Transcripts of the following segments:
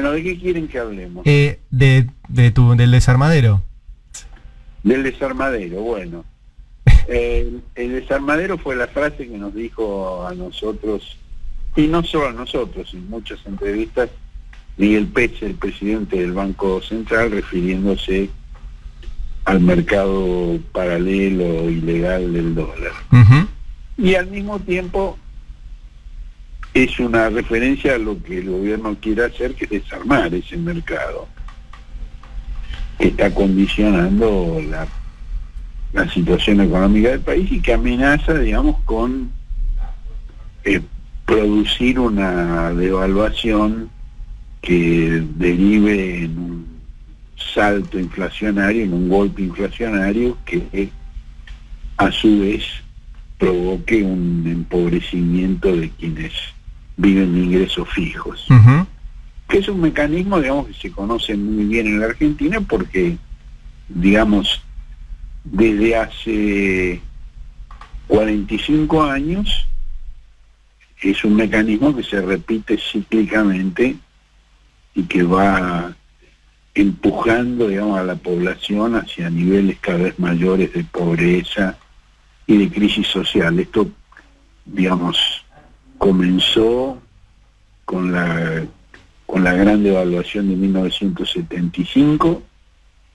Bueno, ¿de qué quieren que hablemos? Del desarmadero. Del desarmadero, bueno. El desarmadero fue la frase que nos dijo a nosotros, y no solo a nosotros, en muchas entrevistas, Miguel Pech, el presidente del Banco Central, refiriéndose al mercado paralelo ilegal del dólar. Uh-huh. Y al mismo tiempo es una referencia a lo que el gobierno quiere hacer, que es desarmar ese mercado, que está condicionando la situación económica del país y que amenaza, digamos, con producir una devaluación que derive en un salto inflacionario, en un golpe inflacionario que a su vez provoque un empobrecimiento de quienes viven de ingresos fijos. Uh-huh. Que es un mecanismo, digamos, que se conoce muy bien en la Argentina porque, digamos, desde hace 45 años es un mecanismo que se repite cíclicamente y que va empujando, digamos, a la población hacia niveles cada vez mayores de pobreza y de crisis social. Esto, digamos, comenzó con la gran devaluación de 1975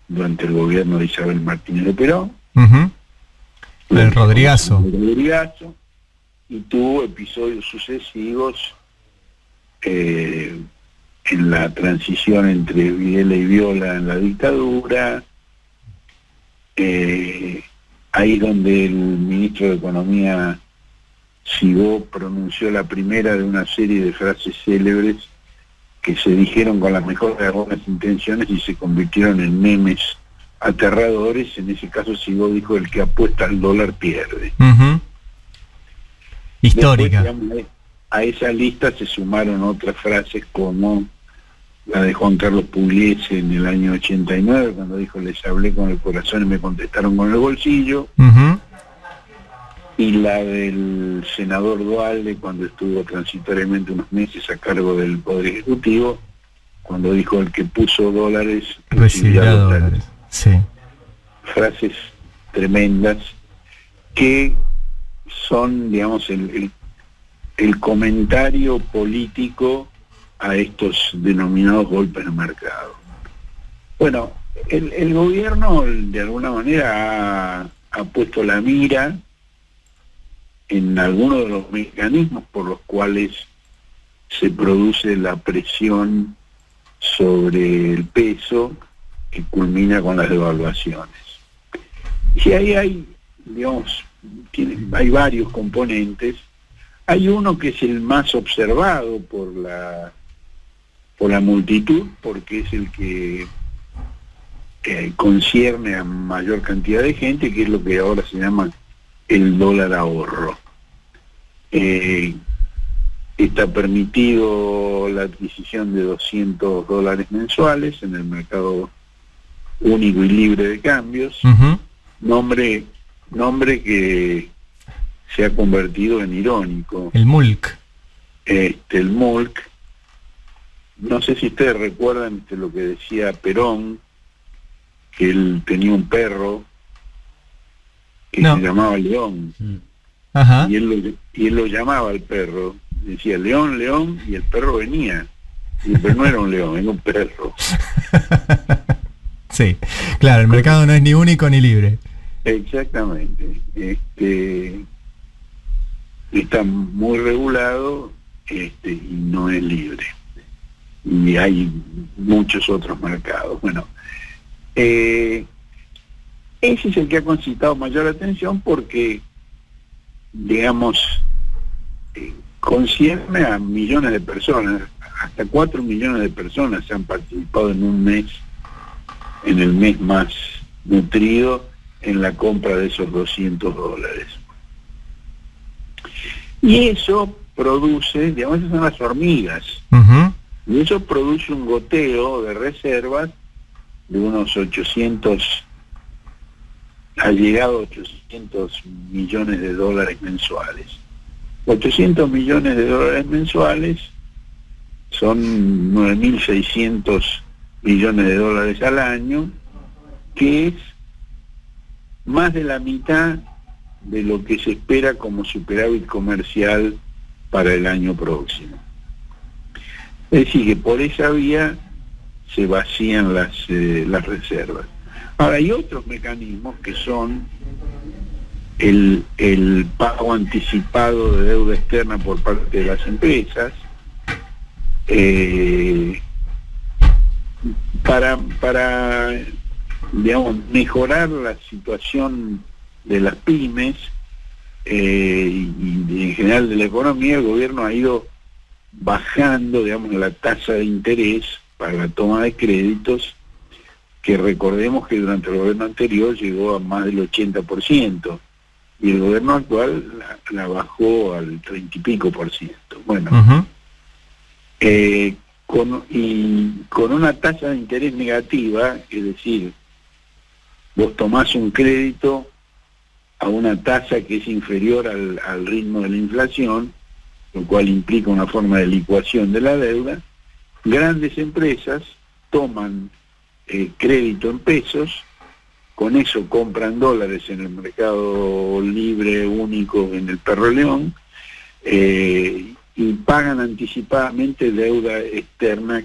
durante el gobierno de Isabel Martínez de Perón. Uh-huh. El Rodrigazo. Y tuvo episodios sucesivos en la transición entre Videla y Viola en la dictadura, ahí donde el ministro de Economía Cibó pronunció la primera de una serie de frases célebres que se dijeron con las mejores buenas intenciones y se convirtieron en memes aterradores. En ese caso Cibó dijo: el que apuesta al dólar pierde. Uh-huh. Histórica. Después, digamos, a esa lista se sumaron otras frases como la de Juan Carlos Pugliese en el año 89, cuando dijo: les hablé con el corazón y me contestaron con el bolsillo. Uh-huh. Y la del senador Duhalde, cuando estuvo transitoriamente unos meses a cargo del Poder Ejecutivo, cuando dijo: el que puso dólares recibirá dólares. Sí. Frases tremendas que son, digamos, el comentario político a estos denominados golpes de mercado. Bueno, el gobierno de alguna manera ha puesto la mira en algunos de los mecanismos por los cuales se produce la presión sobre el peso que culmina con las devaluaciones. Y ahí hay, digamos, hay varios componentes. Hay uno que es el más observado por la multitud, porque es el que concierne a mayor cantidad de gente, que es lo que ahora se llama el dólar ahorro. Está permitido la adquisición de $200 mensuales en el mercado único y libre de cambios. Uh-huh. Nombre que se ha convertido en irónico. El MULC. El MULC. No sé si ustedes recuerdan lo que decía Perón, que él tenía un perro que se llamaba León. Ajá. Y él lo llamaba al perro, decía: León, León, y el perro venía. Pero no era un león, era un perro. Sí, claro, el mercado no es ni único ni libre. Exactamente. Está muy regulado y no es libre. Y hay muchos otros mercados. Bueno, ese es el que ha concitado mayor atención porque, digamos, concierne a millones de personas. Hasta 4 millones de personas han participado en un mes, en el mes más nutrido, en la compra de esos $200. Y eso produce, digamos, esas son las hormigas. Uh-huh. Y eso produce un goteo de reservas de unos 800, ha llegado a $800 millones mensuales. $800 millones mensuales son 9.600 millones de dólares al año, que es más de la mitad de lo que se espera como superávit comercial para el año próximo. Es decir, que por esa vía se vacían las reservas. Ahora, hay otros mecanismos que son el pago anticipado de deuda externa por parte de las empresas, para digamos, mejorar la situación de las pymes y en general de la economía. El gobierno ha ido bajando, digamos, la tasa de interés para la toma de créditos, que recordemos que durante el gobierno anterior llegó a más del 80%, y el gobierno actual la bajó al 30 y pico por ciento. Bueno, con una tasa de interés negativa, es decir, vos tomás un crédito a una tasa que es inferior al ritmo de la inflación, lo cual implica una forma de licuación de la deuda. Grandes empresas toman crédito en pesos, con eso compran dólares en el mercado libre único en el Perro León, y pagan anticipadamente deuda externa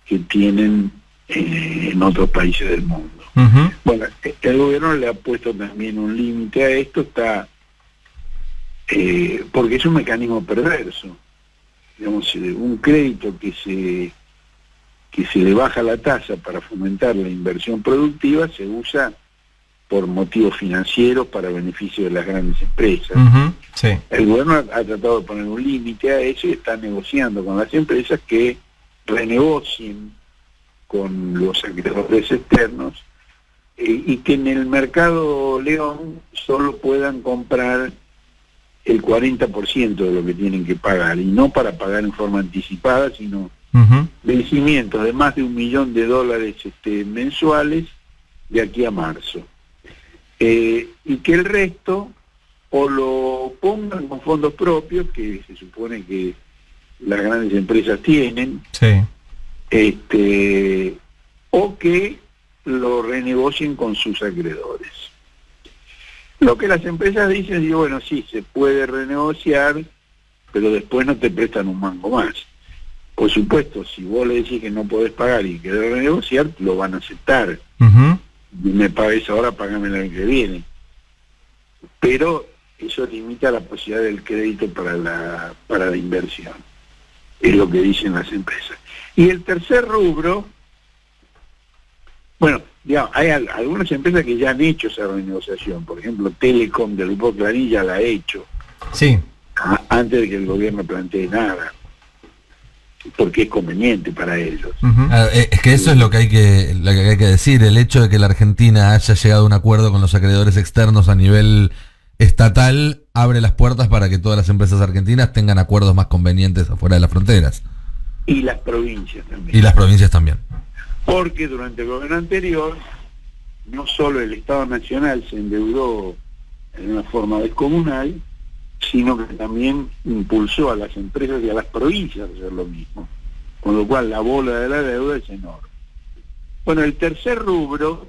que tienen en otros países del mundo. Bueno, el gobierno le ha puesto también un límite a esto, porque es un mecanismo perverso. Digamos, un crédito que se le baja la tasa para fomentar la inversión productiva se usa por motivos financieros para beneficio de las grandes empresas. Sí. El gobierno ha tratado de poner un límite a eso y está negociando con las empresas que renegocien con los acreedores externos, y que en el mercado León solo puedan comprar el 40% de lo que tienen que pagar, y no para pagar en forma anticipada, sino vencimientos de más de $1 millón mensuales de aquí a marzo. Y que el resto o lo pongan con fondos propios, que se supone que las grandes empresas tienen, o que lo renegocien con sus acreedores. Lo que las empresas dicen es, bueno, sí, se puede renegociar, pero después no te prestan un mango más. Por supuesto, si vos le decís que no podés pagar y querés renegociar, lo van a aceptar. Me pagues ahora, pagame el año que viene. Pero eso limita la posibilidad del crédito para la inversión. Es lo que dicen las empresas. Y el tercer rubro, bueno, digamos, hay algunas empresas que ya han hecho esa renegociación. Por ejemplo, Telecom del Grupo Clarín ya la ha hecho. Sí. Antes de que el gobierno plantee nada, porque es conveniente para ellos. Es que eso es lo que hay que decir. El hecho de que la Argentina haya llegado a un acuerdo con los acreedores externos a nivel estatal abre las puertas para que todas las empresas argentinas tengan acuerdos más convenientes afuera de las fronteras. Y las provincias también. Porque durante el gobierno anterior, no solo el Estado Nacional se endeudó en una forma descomunal, sino que también impulsó a las empresas y a las provincias a hacer lo mismo, con lo cual la bola de la deuda es enorme. Bueno, el tercer rubro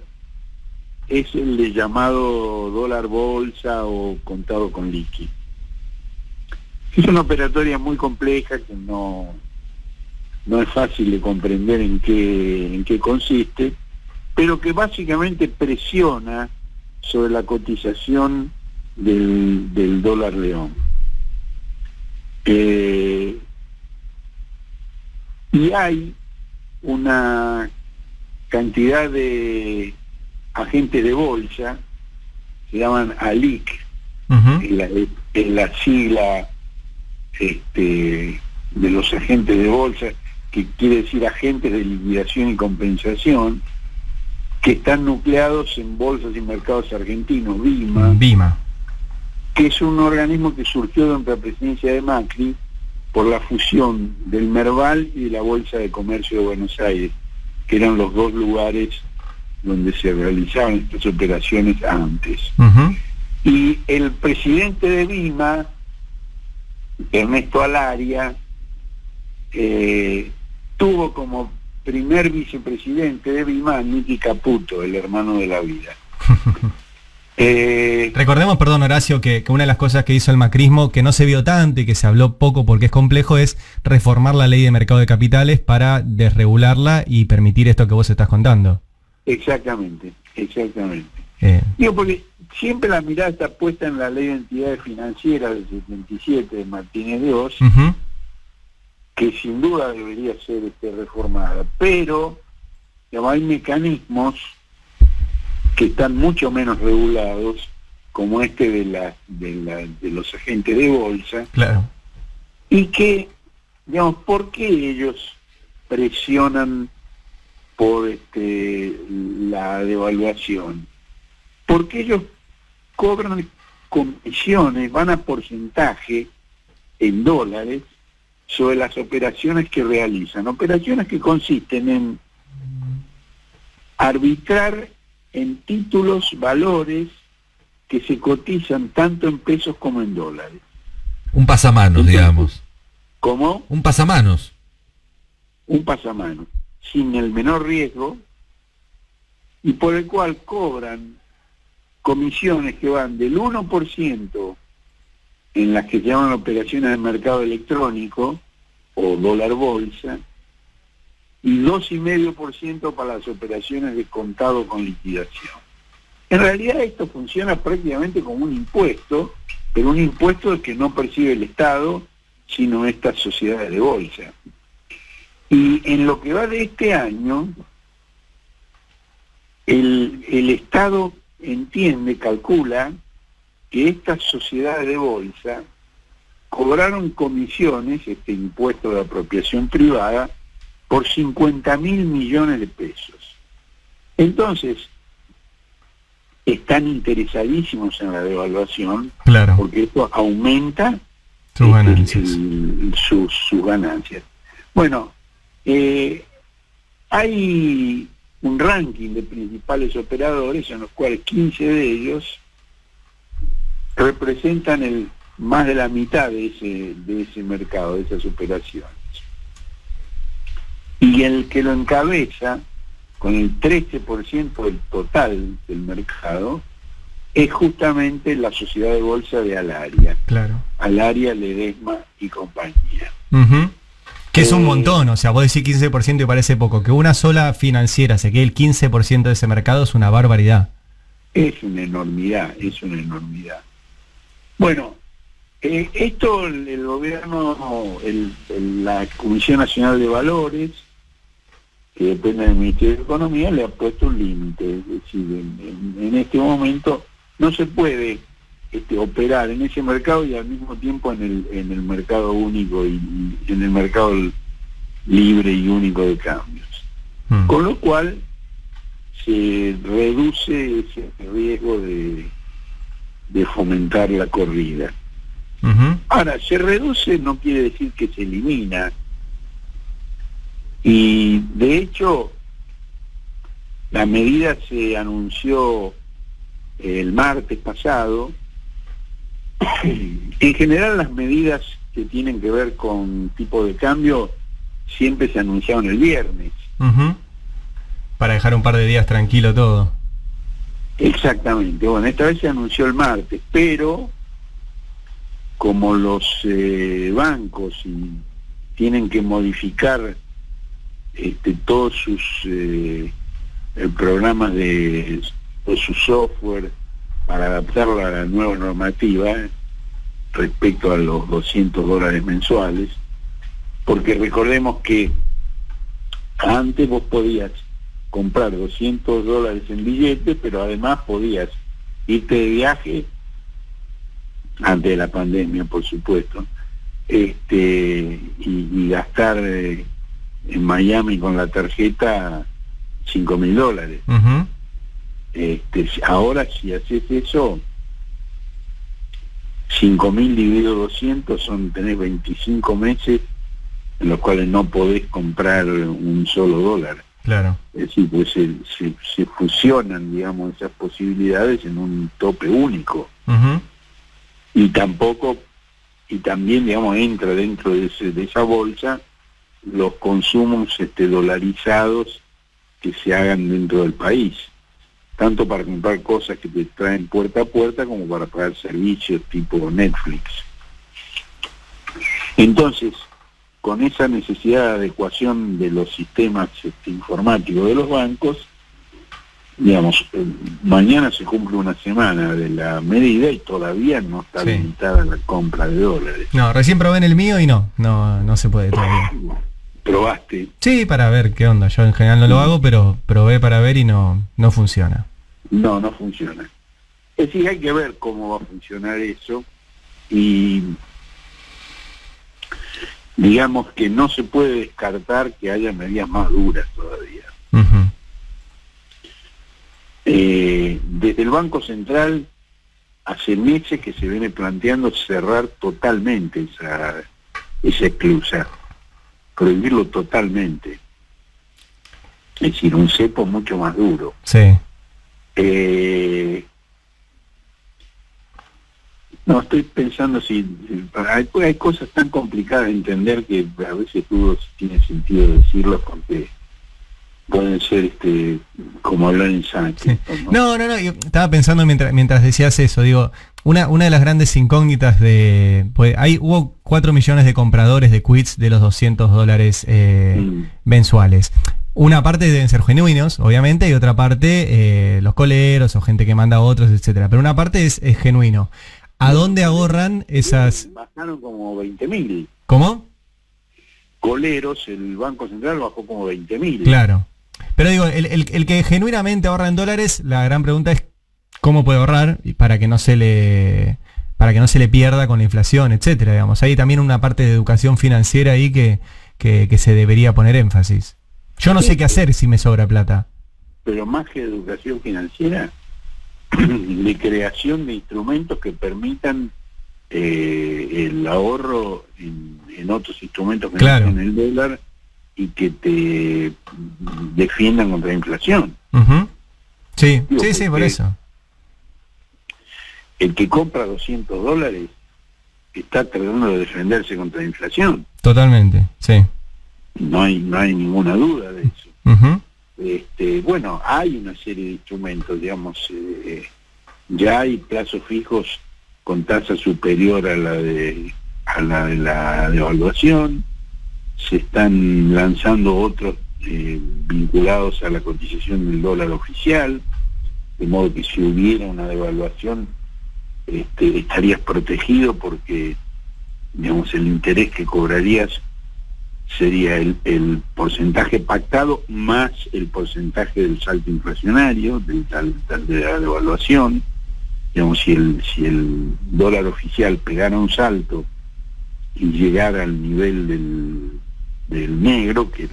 es el de llamado dólar bolsa o contado con liqui. Es una operatoria muy compleja que no es fácil de comprender en qué consiste, pero que básicamente presiona sobre la cotización del dólar león. Y hay una cantidad de agentes de bolsa, se llaman ALIC, es la sigla de los agentes de bolsa, que quiere decir agentes de liquidación y compensación, que están nucleados en bolsas y mercados argentinos, BIMA, que es un organismo que surgió durante la presidencia de Macri por la fusión del Merval y de la Bolsa de Comercio de Buenos Aires, que eran los dos lugares donde se realizaban estas operaciones antes. Y el presidente de BIMA, Ernesto Alaria, tuvo como primer vicepresidente de BIMAN Nicky Caputo, el hermano de la vida. Recordemos, perdón Horacio, que una de las cosas que hizo el macrismo, que no se vio tanto y que se habló poco porque es complejo, es reformar la ley de mercado de capitales para desregularla y permitir esto que vos estás contando. Exactamente. Digo, porque siempre la mirada está puesta en la ley de entidades financieras del 77 de Martínez de Oz, que sin duda debería ser reformada, pero digamos, hay mecanismos que están mucho menos regulados, como este de los agentes de bolsa, claro, y que, digamos, ¿por qué ellos presionan por la devaluación? Porque ellos cobran comisiones, van a porcentaje en dólares sobre las operaciones que realizan, operaciones que consisten en arbitrar en títulos valores que se cotizan tanto en pesos como en dólares. Un pasamanos, Entonces, digamos. ¿Cómo? Un pasamanos. Un pasamanos, sin el menor riesgo, y por el cual cobran comisiones que van del 1% en las que se llaman operaciones de mercado electrónico o dólar bolsa, y 2,5% para las operaciones de contado con liquidación. En realidad esto funciona prácticamente como un impuesto, pero un impuesto que no percibe el Estado, sino estas sociedades de bolsa. Y en lo que va de este año, el Estado calcula que estas sociedades de bolsa cobraron comisiones, este impuesto de apropiación privada, por 50.000 millones de pesos. Entonces, están interesadísimos en la devaluación, claro, porque esto aumenta sus ganancias. Sus ganancias. Bueno, hay un ranking de principales operadores en los cuales 15 de ellos representan más de la mitad de ese mercado, de esas operaciones. Y el que lo encabeza, con el 13% del total del mercado, es justamente la sociedad de bolsa de Alaria. Claro. Alaria, Ledesma y compañía. Que es un montón, o sea, vos decís 15% y parece poco. Que una sola financiera se quede el 15% de ese mercado es una barbaridad. Es una enormidad. Bueno, esto el gobierno, la Comisión Nacional de Valores, que depende del Ministerio de Economía, le ha puesto un límite. Es decir, en este momento no se puede operar en ese mercado y al mismo tiempo en el mercado único y en el mercado libre y único de cambios. Con lo cual se reduce ese riesgo de fomentar la corrida. Ahora, se reduce no quiere decir que se elimina. Y de hecho, la medida se anunció el martes pasado. En general, las medidas que tienen que ver con tipo de cambio siempre se anunciaron el viernes. Para dejar un par de días tranquilo todo. Exactamente. Bueno, esta vez se anunció el martes, pero como los bancos tienen que modificar todos sus programas todo su software para adaptarlo a la nueva normativa respecto a los $200 mensuales, porque recordemos que antes vos podías comprar $200 en billetes, pero además podías irte de viaje, antes de la pandemia por supuesto, y gastar en Miami con la tarjeta $5.000. Ahora si haces eso, 5.000 dividido 200 tenés 25 meses en los cuales no podés comprar un solo dólar. Claro. Es decir, pues se fusionan, digamos, esas posibilidades en un tope único. Y también, digamos, entra dentro de esa bolsa los consumos dolarizados que se hagan dentro del país, tanto para comprar cosas que te traen puerta a puerta como para pagar servicios tipo Netflix. Entonces, con esa necesidad de adecuación de los sistemas informáticos de los bancos, digamos, mañana se cumple una semana de la medida y todavía no está limitada la compra de dólares. No, recién probé en el mío y no se puede todavía. ¿Probaste? Sí, para ver qué onda. Yo en general no lo hago, pero probé para ver y no funciona. No funciona. Es decir, hay que ver cómo va a funcionar eso y digamos que no se puede descartar que haya medidas más duras todavía. Uh-huh. Desde el Banco Central hace meses que se viene planteando cerrar totalmente esa esclusa, prohibirlo totalmente, es decir, un cepo mucho más duro. Sí. No, estoy pensando si hay cosas tan complicadas de entender que a veces dudo si tiene sentido decirlo porque pueden ser como hablar en sánscrito, sí. No, yo estaba pensando mientras decías eso, digo, una de las grandes incógnitas pues hubo 4 millones de compradores de quits de los $200 mensuales. Una parte deben ser genuinos, obviamente, y otra parte los coleros o gente que manda a otros, etcétera. Pero una parte es genuino. ¿A dónde ahorran esas? Bajaron como 20.000. ¿Cómo? Coleros, el Banco Central bajó como 20.000. Claro. Pero digo, el que genuinamente ahorra en dólares, la gran pregunta es cómo puede ahorrar para que no se le pierda con la inflación, etcétera. Digamos, hay también una parte de educación financiera ahí que se debería poner énfasis. Yo no sé qué hacer si me sobra plata. Pero más que educación financiera, de creación de instrumentos que permitan el ahorro en otros instrumentos que no son el dólar y que te defiendan contra la inflación. Uh-huh. Sí, sí, por eso. El que compra $200 está tratando de defenderse contra la inflación. Totalmente, sí. No hay ninguna duda de eso. Uh-huh. Bueno, hay una serie de instrumentos, digamos, ya hay plazos fijos con tasa superior a la de la devaluación, se están lanzando otros vinculados a la cotización del dólar oficial, de modo que si hubiera una devaluación estarías protegido porque, digamos, el interés que cobrarías sería el porcentaje pactado más el porcentaje del salto inflacionario, de la devaluación. Digamos, si el dólar oficial pegara un salto y llegara al nivel del negro, que es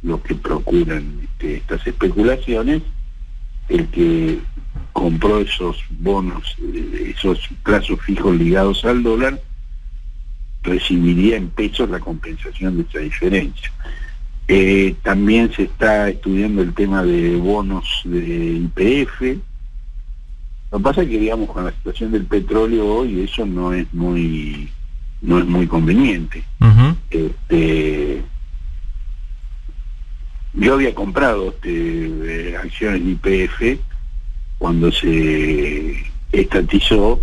lo que procuran estas especulaciones, el que compró esos bonos, esos plazos fijos ligados al dólar, recibiría en pesos la compensación de esa diferencia. También se está estudiando el tema de bonos de YPF. Lo que pasa es que, digamos, con la situación del petróleo hoy eso no es muy conveniente. Uh-huh. Yo había comprado acciones de YPF cuando se estatizó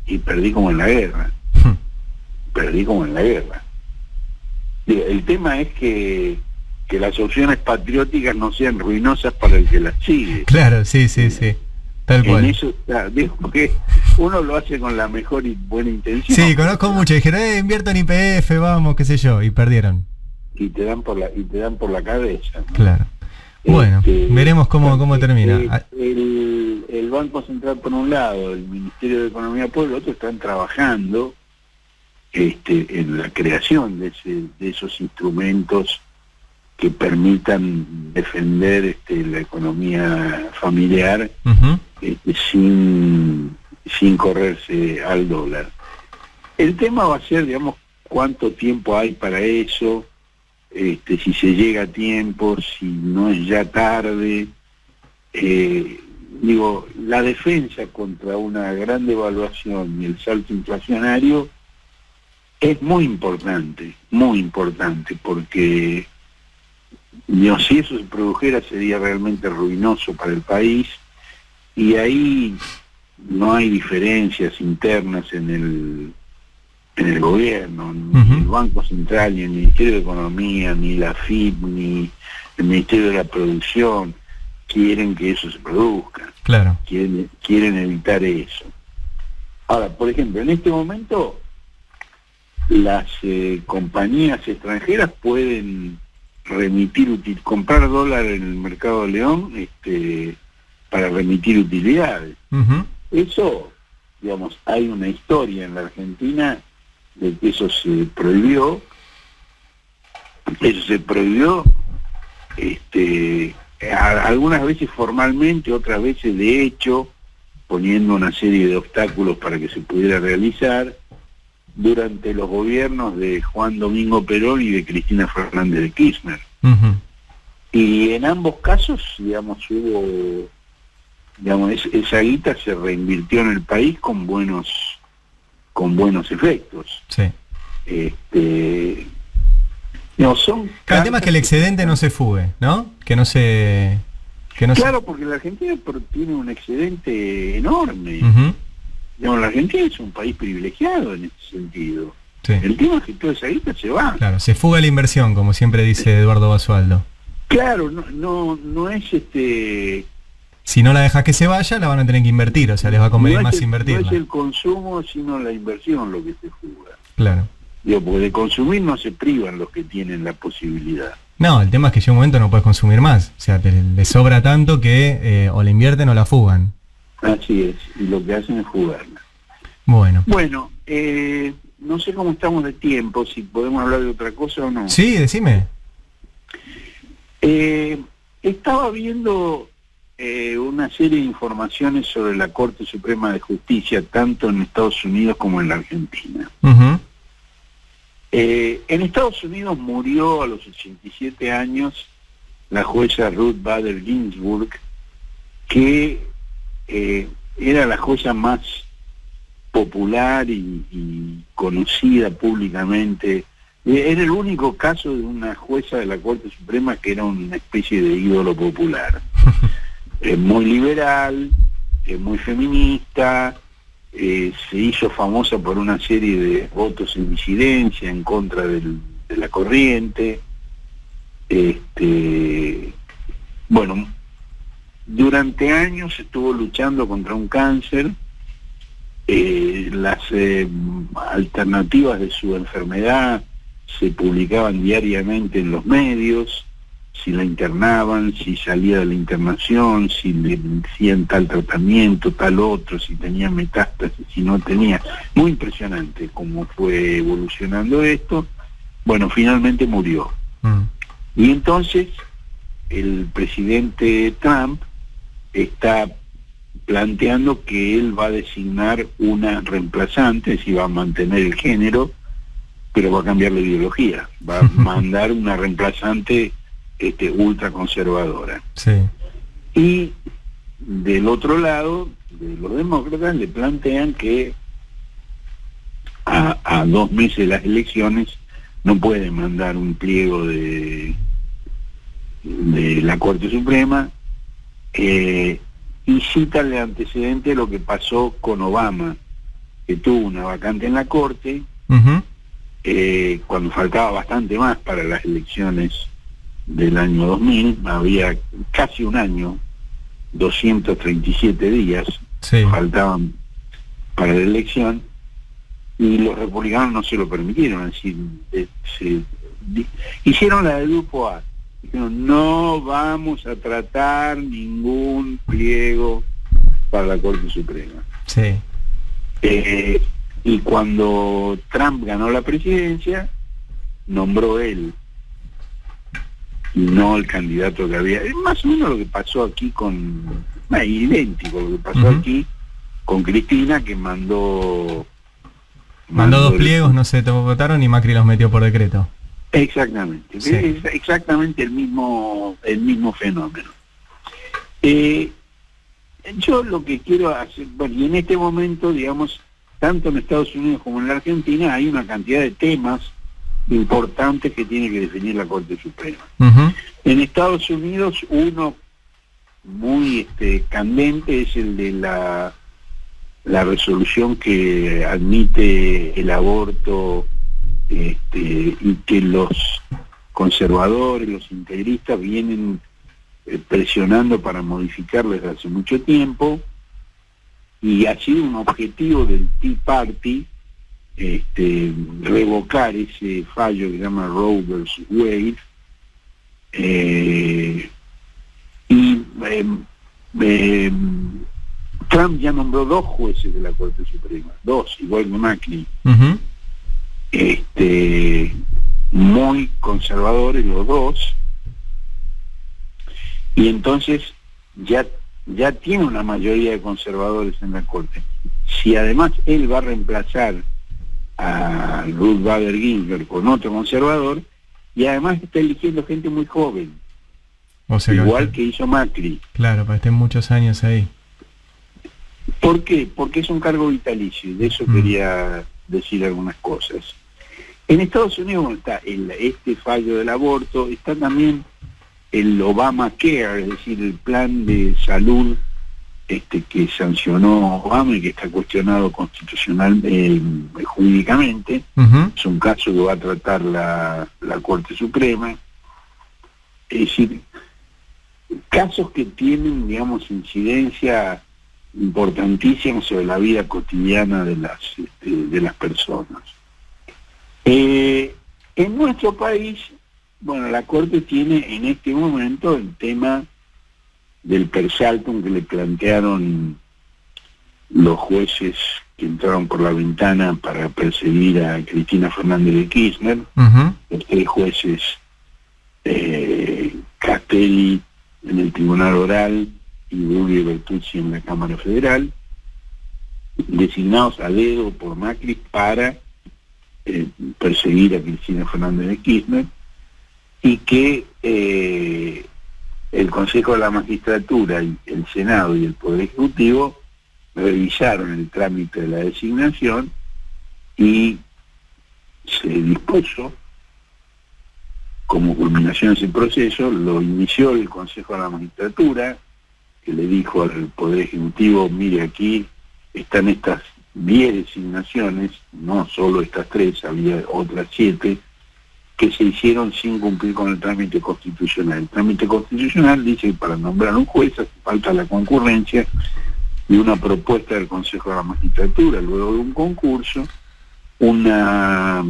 y perdí como en la guerra. El tema es que las opciones patrióticas no sean ruinosas para el que las sigue. Claro, sí. Tal cual. En eso está, digo que uno lo hace con la mejor y buena intención. Sí, conozco mucho, dijeron, invierto en YPF, vamos, qué sé yo, y perdieron. Y te dan por la cabeza, ¿no? Claro. Bueno, veremos cómo termina. El Banco Central por un lado, el Ministerio de Economía por el otro, están trabajando en la creación de esos instrumentos que permitan defender la economía familiar. Uh-huh. Sin correrse al dólar. El tema va a ser, digamos, cuánto tiempo hay para eso, si se llega a tiempo, si no es ya tarde. La defensa contra una gran devaluación y el salto inflacionario Es muy importante, porque digamos, si eso se produjera sería realmente ruinoso para el país, y ahí no hay diferencias internas en el gobierno, ni el Banco Central, ni el Ministerio de Economía, ni la FIP, ni el Ministerio de la Producción quieren que eso se produzca. Claro. Quieren evitar eso. Ahora, por ejemplo, en este momento las compañías extranjeras pueden comprar dólar en el mercado de León para remitir utilidades. Eso, digamos, hay una historia en la Argentina de que eso se prohibió. Eso se prohibió algunas veces formalmente, otras veces de hecho, poniendo una serie de obstáculos para que se pudiera realizar durante los gobiernos de Juan Domingo Perón y de Cristina Fernández de Kirchner. Y en ambos casos, digamos, esa guita se reinvirtió en el país con buenos efectos. Sí. El tema es que el excedente no se fugue, ¿no? Claro, porque la Argentina tiene un excedente enorme. La Argentina es un país privilegiado en ese sentido. Sí. El tema es que toda esa guita se va. Claro, se fuga la inversión, como siempre dice Eduardo Basualdo. Claro, no es Si no la dejas que se vaya, la van a tener que invertir, o sea, les va a convenir más invertirla. No es el consumo, sino la inversión lo que se fuga. Claro. Porque de consumir no se privan los que tienen la posibilidad. No, el tema es que llega un momento no puedes consumir más. O sea, le sobra tanto que o la invierten o la fugan. Así es, y lo que hacen es fugarla. Bueno, no sé cómo estamos de tiempo, si podemos hablar de otra cosa o no. Sí, decime. Estaba viendo una serie de informaciones sobre la Corte Suprema de Justicia, tanto en Estados Unidos como en la Argentina. En Estados Unidos murió a los 87 años la jueza Ruth Bader Ginsburg, que era la jueza más popular y conocida públicamente. Era el único caso de una jueza de la Corte Suprema que era una especie de ídolo popular. Muy liberal, muy feminista, se hizo famosa por una serie de votos en disidencia en contra de la corriente. Durante años estuvo luchando contra un cáncer. Las alternativas de su enfermedad se publicaban diariamente en los medios, si la internaban, si salía de la internación, si le decían tal tratamiento, tal otro, si tenía metástasis, si no tenía. Muy impresionante cómo fue evolucionando esto. Bueno, finalmente murió. Y entonces el presidente Trump está planteando que él va a designar una reemplazante, es decir, va a mantener el género, pero va a cambiar la ideología, va a mandar una reemplazante ultraconservadora. Sí. Y del otro lado, de los demócratas, le plantean que a 2 meses de las elecciones no puede mandar un pliego de la Corte Suprema, y cita el antecedente de lo que pasó con Obama, que tuvo una vacante en la Corte, cuando faltaba bastante más para las elecciones del año 2000, había casi un año, 237 días faltaban para la elección, y los republicanos no se lo permitieron, es decir, hicieron la del grupo A. Dijeron, no vamos a tratar ningún pliego para la Corte Suprema. Sí. Y cuando Trump ganó la presidencia, nombró él, y no el candidato que había. Es más o menos lo que pasó aquí idéntico lo que pasó aquí con Cristina, que mandó 2 pliegos, no se votaron y Macri los metió por decreto. Exactamente, sí. Es exactamente el mismo fenómeno. Yo lo que quiero hacer, y en este momento, digamos, tanto en Estados Unidos como en la Argentina hay una cantidad de temas importantes que tiene que definir la Corte Suprema. Ujú. En Estados Unidos uno muy candente es el de la resolución que admite el aborto, y que los conservadores, los integristas vienen presionando para modificar desde hace mucho tiempo, y ha sido un objetivo del Tea Party revocar ese fallo que se llama Roe versus Wade, Trump ya nombró 2 jueces de la Corte Suprema, 2, igual que Macri, Ujú. muy conservadores los 2, y entonces ya tiene una mayoría de conservadores en la Corte. Si además él va a reemplazar a Ruth Bader Ginsburg con otro conservador, y además está eligiendo gente muy joven, O sea, igual que hizo Macri. claro, para que estén muchos años ahí. ¿Por qué? Porque es un cargo vitalicio, y de eso quería decir algunas cosas. En Estados Unidos está este fallo del aborto, está también el Obamacare, es decir, el plan de salud que sancionó Obama y que está cuestionado constitucional, jurídicamente. Ujú. Es un caso que va a tratar la Corte Suprema. Es decir, casos que tienen, digamos, incidencia importantísima sobre la vida cotidiana de las personas. En nuestro país, bueno, la Corte tiene en este momento el tema del persaltum que le plantearon los jueces que entraron por la ventana para perseguir a Cristina Fernández de Kirchner, Ujú. los 3 jueces, Castelli en el Tribunal Oral y Rubio Bertuzzi en la Cámara Federal, designados a dedo por Macri para perseguir a Cristina Fernández de Kirchner, y que el Consejo de la Magistratura, y el Senado y el Poder Ejecutivo revisaron el trámite de la designación y se dispuso, como culminación de ese proceso, lo inició el Consejo de la Magistratura, que le dijo al Poder Ejecutivo: mire, aquí están estas 10 designaciones, no solo estas 3, había otras 7, que se hicieron sin cumplir con el trámite constitucional. El trámite constitucional dice que para nombrar un juez hace falta la concurrencia de una propuesta del Consejo de la Magistratura, luego de un concurso, una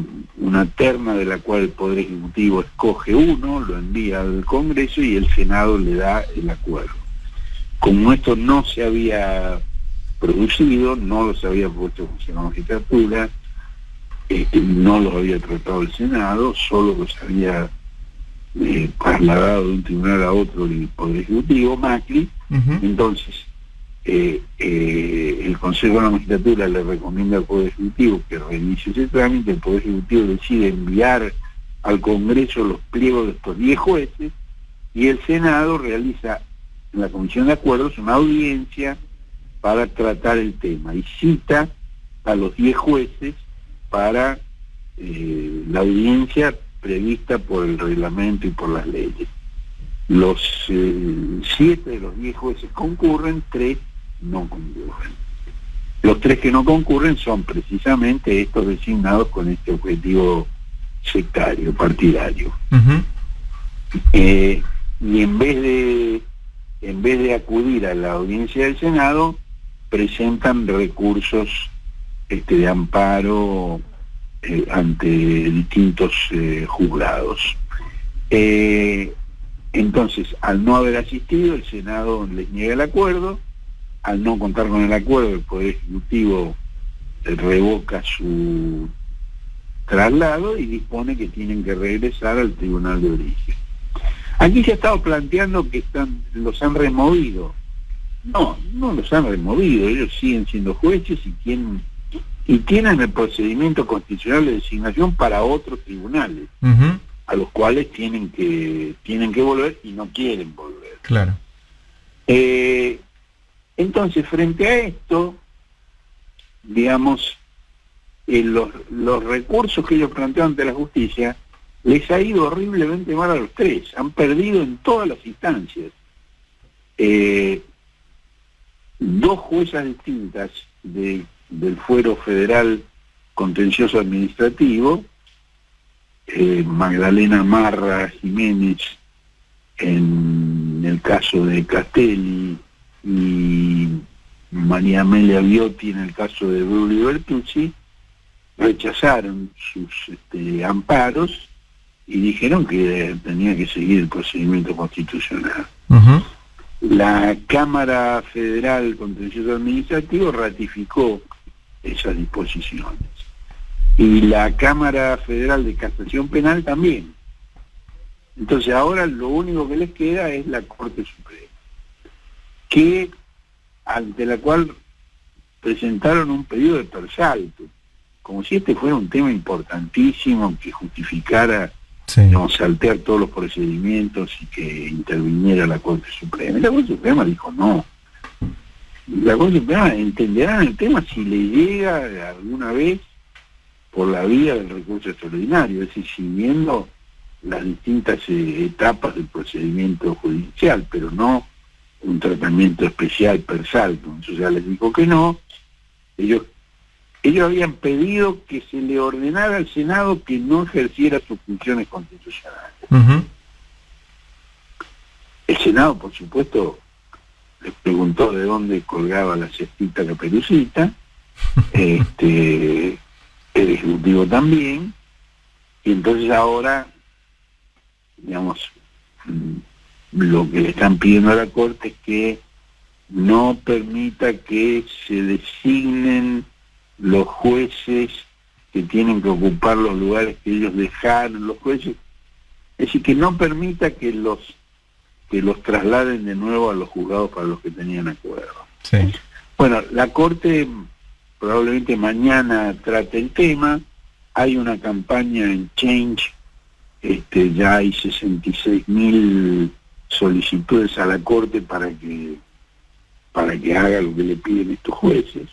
terna de la cual el Poder Ejecutivo escoge uno, lo envía al Congreso y el Senado le da el acuerdo. Como esto no se había producido, no los había puesto el Consejo de la Magistratura, no los había tratado el Senado, solo los había trasladado de un tribunal a otro el Poder Ejecutivo, Macri. Ujú. Entonces, el Consejo de la Magistratura le recomienda al Poder Ejecutivo que reinicie ese trámite, el Poder Ejecutivo decide enviar al Congreso los pliegos de estos 10 jueces, y el Senado realiza en la Comisión de Acuerdos una audiencia para tratar el tema, y cita a los 10 jueces para la audiencia prevista por el reglamento y por las leyes. Los 7 de los 10 jueces concurren, 3 no concurren. Los 3 que no concurren son precisamente estos designados con este objetivo sectario, partidario. Ujú. Y en vez de acudir a la audiencia del Senado, presentan recursos de amparo ante distintos juzgados. Entonces, al no haber asistido, el Senado les niega el acuerdo. Al no contar con el acuerdo, el Poder Ejecutivo revoca su traslado y dispone que tienen que regresar al Tribunal de Origen. Aquí se ha estado planteando que los han removido. No los han removido, ellos siguen siendo jueces y tienen el procedimiento constitucional de designación para otros tribunales, Ujú. a los cuales tienen que volver y no quieren volver. Claro. Entonces, frente a esto, digamos, los recursos que ellos plantearon ante la justicia les ha ido horriblemente mal a los tres, han perdido en todas las instancias. Dos juezas distintas del fuero federal contencioso administrativo, Magdalena Marra Jiménez en el caso de Castelli y María Amelia Viotti en el caso de Brulio Bertuzzi, rechazaron sus amparos y dijeron que tenía que seguir el procedimiento constitucional. Uh-huh. La Cámara Federal Contencioso Administrativo ratificó esas disposiciones. Y la Cámara Federal de Casación Penal también. Entonces ahora lo único que les queda es la Corte Suprema, ante la cual presentaron un pedido de persalto, como si este fuera un tema importantísimo que justificara saltear todos los procedimientos y que interviniera la Corte Suprema. Y la Corte Suprema dijo no. La Corte Suprema entenderá el tema si le llega alguna vez por la vía del recurso extraordinario, es decir, siguiendo las distintas etapas del procedimiento judicial, pero no un tratamiento especial per salto. Entonces ya les dijo que no. Ellos habían pedido que se le ordenara al Senado que no ejerciera sus funciones constitucionales. Uh-huh. El Senado, por supuesto, les preguntó de dónde colgaba la cestita Caperucita, el Ejecutivo también, y entonces ahora, digamos, lo que le están pidiendo a la Corte es que no permita que se designen los jueces que tienen que ocupar los lugares que ellos dejaron, los jueces, es decir, que no permita que los trasladen de nuevo a los juzgados para los que tenían acuerdo. Sí. Bueno, la Corte probablemente mañana trate el tema, hay una campaña en Change, ya hay 66.000 solicitudes a la Corte para que haga lo que le piden estos jueces.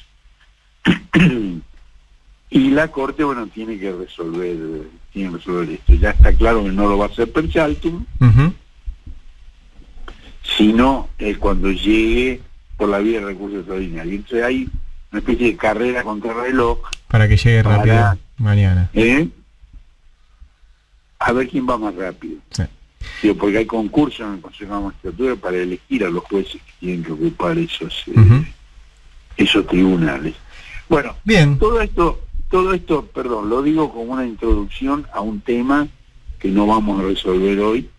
Y la Corte, bueno, tiene que resolver esto. Ya está claro que no lo va a hacer per saltum, uh-huh, sino cuando llegue por la vía de recursos extraordinarios. Entonces hay una especie de carrera contra el reloj para que llegue rápido mañana. A ver quién va más rápido. Sí. Sí, porque hay concursos en el Consejo de Magistratura para elegir a los jueces que tienen que ocupar esos tribunales. Bueno, bien. Todo esto, perdón, lo digo como una introducción a un tema que no vamos a resolver hoy,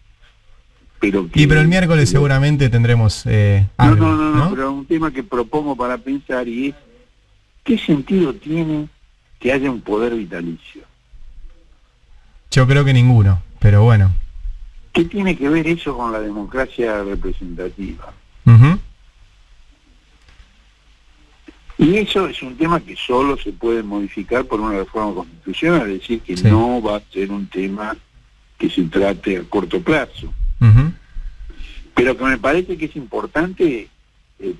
pero el miércoles seguramente tendremos algo, no, pero un tema que propongo para pensar, y es ¿qué sentido tiene que haya un poder vitalicio? Yo creo que ninguno, pero bueno. ¿Qué tiene que ver eso con la democracia representativa? Uh-huh. Y eso es un tema que solo se puede modificar por una reforma constitucional, es decir, que no va a ser un tema que se trate a corto plazo. Uh-huh. Pero que me parece que es importante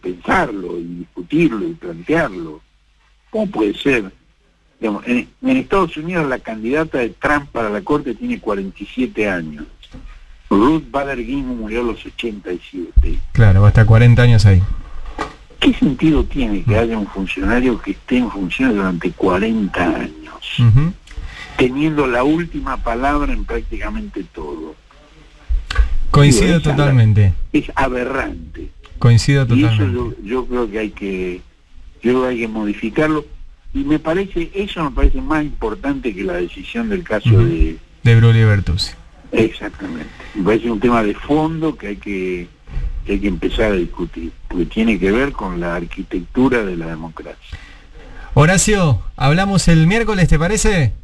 pensarlo y discutirlo y plantearlo. ¿Cómo puede ser? Digamos, en Estados Unidos la candidata de Trump para la Corte tiene 47 años. Ruth Bader Ginsburg murió a los 87. Claro, va a estar 40 años ahí. ¿Qué sentido tiene que haya un funcionario que esté en funciones durante 40 años, uh-huh, teniendo la última palabra en prácticamente todo? Coincido totalmente. Es aberrante. Coincido totalmente. Y eso yo creo que hay que modificarlo. Y me parece más importante que la decisión del caso de Brulio Bertuzzi. Exactamente. Me parece un tema de fondo que hay que empezar a discutir, porque tiene que ver con la arquitectura de la democracia. Horacio, hablamos el miércoles, ¿te parece?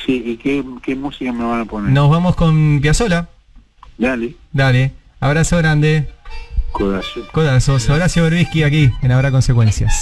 Sí, ¿y qué música me van a poner? Nos vamos con Piazzolla. Dale, abrazo grande. Codazos. Horacio Berbisky aquí en Habrá Consecuencias.